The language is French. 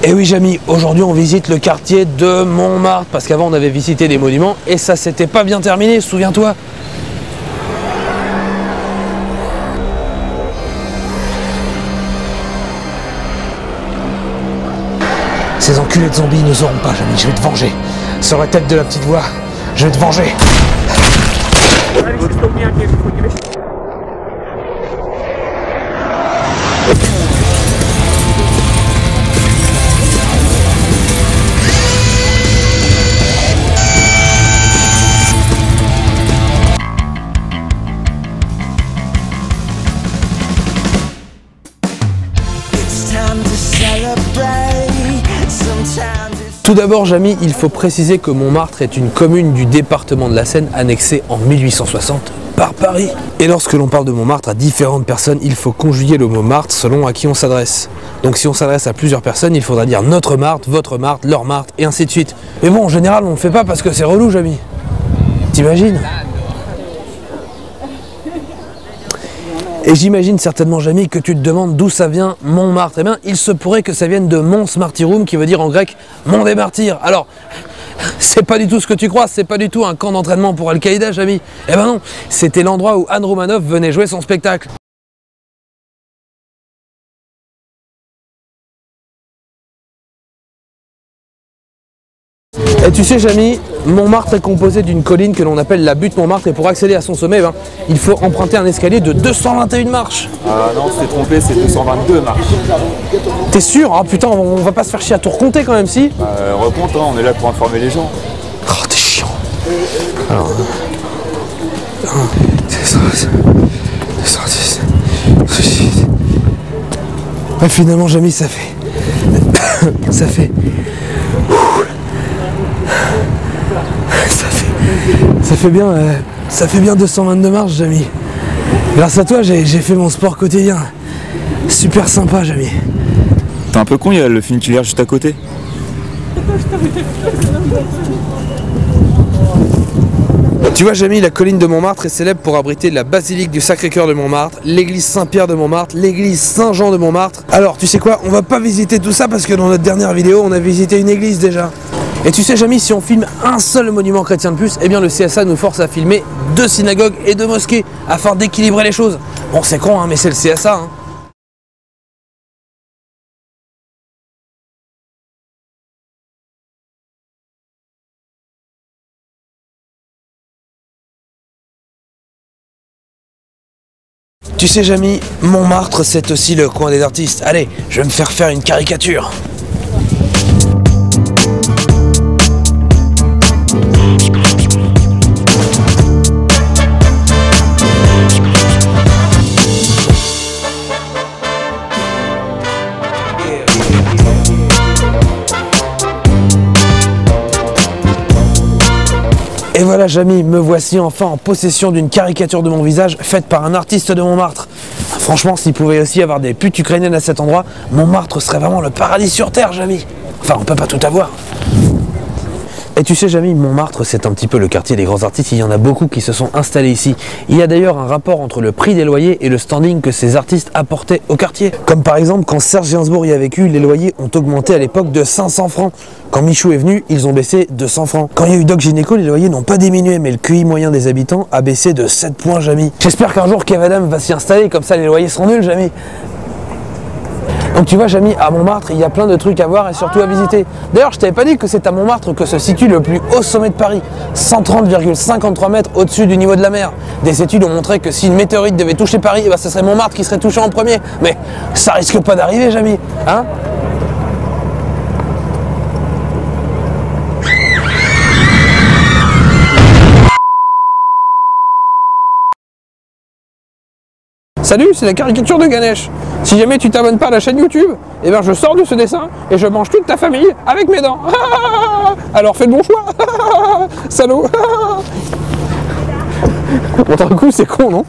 Et oui Jamy, aujourd'hui on visite le quartier de Montmartre, parce qu'avant on avait visité des monuments et ça s'était pas bien terminé, souviens-toi. Ces enculés de zombies ne sauront pas, Jamy, je vais te venger. Sur la tête de la petite voix, je vais te venger. Tout d'abord, Jamy, il faut préciser que Montmartre est une commune du département de la Seine annexée en 1860 par Paris. Et lorsque l'on parle de Montmartre à différentes personnes, il faut conjuguer le mot Martre selon à qui on s'adresse. Donc si on s'adresse à plusieurs personnes, il faudra dire notre Marthe, votre Marthe, leur Marthe, et ainsi de suite. Mais bon, en général, on ne le fait pas parce que c'est relou, Jamy. T'imagines ? Et j'imagine certainement, Jamy, que tu te demandes d'où ça vient Montmartre. Eh bien, il se pourrait que ça vienne de Mons Martyrum, qui veut dire en grec « Mont des martyrs ». Alors, c'est pas du tout ce que tu crois, c'est pas du tout un camp d'entraînement pour Al-Qaïda, Jamy. Eh ben non, c'était l'endroit où Anne Romanoff venait jouer son spectacle. Et tu sais, Jamy, Montmartre est composé d'une colline que l'on appelle la butte Montmartre, et pour accéder à son sommet, ben, il faut emprunter un escalier de 221 marches. Ah non, tu t'es trompé, c'est 222 marches. T'es sûr? Ah putain, on va pas se faire chier à tout recompter quand même, si? Recompte, hein, on est là pour informer les gens. Oh, t'es chiant. Alors, 210, 210. Ouais, finalement, Jamy, ça fait... Ça fait bien 222 marches, Jamy. Grâce à toi, j'ai fait mon sport quotidien. Super sympa, Jamy. T'es un peu con, il y a le funiculaire juste à côté. Tu vois, Jamy, la colline de Montmartre est célèbre pour abriter la basilique du Sacré-Cœur de Montmartre, l'église Saint-Pierre de Montmartre, l'église Saint-Jean de Montmartre. Alors, tu sais quoi, on va pas visiter tout ça parce que dans notre dernière vidéo, on a visité une église déjà. Et tu sais, Jamy, si on filme un seul monument chrétien de plus, eh bien le CSA nous force à filmer 2 synagogues et 2 mosquées, afin d'équilibrer les choses. Bon, c'est con, hein, mais c'est le CSA, hein. Tu sais, Jamy, Montmartre, c'est aussi le coin des artistes. Allez, je vais me faire une caricature. Et voilà, Jamy, me voici enfin en possession d'une caricature de mon visage faite par un artiste de Montmartre. Franchement, s'il pouvait aussi y avoir des putes ukrainiennes à cet endroit, Montmartre serait vraiment le paradis sur terre, Jamy. Enfin, on peut pas tout avoir. Et tu sais, Jamy, Montmartre, c'est un petit peu le quartier des grands artistes. Il y en a beaucoup qui se sont installés ici. Il y a d'ailleurs un rapport entre le prix des loyers et le standing que ces artistes apportaient au quartier. Comme par exemple, quand Serge Gainsbourg y a vécu, les loyers ont augmenté à l'époque de 500 francs. Quand Michou est venu, ils ont baissé de 100 francs. Quand il y a eu Doc Gynéco, les loyers n'ont pas diminué, mais le QI moyen des habitants a baissé de 7 points, Jamy. J'espère qu'un jour Kev Adam va s'y installer, comme ça les loyers seront nuls, Jamy. Donc tu vois, Jamy, à Montmartre, il y a plein de trucs à voir et surtout à visiter. D'ailleurs, je t'avais pas dit que c'est à Montmartre que se situe le plus haut sommet de Paris, 130,53 mètres au-dessus du niveau de la mer. Des études ont montré que si une météorite devait toucher Paris, eh ben, ce serait Montmartre qui serait touché en premier. Mais ça risque pas d'arriver, Jamy, hein? Salut, c'est la caricature de Ganesh. Si jamais tu t'abonnes pas à la chaîne YouTube, eh ben je sors de ce dessin et je mange toute ta famille avec mes dents. Alors fais le bon choix. Salaud. Bon, d'un coup, c'est con, non?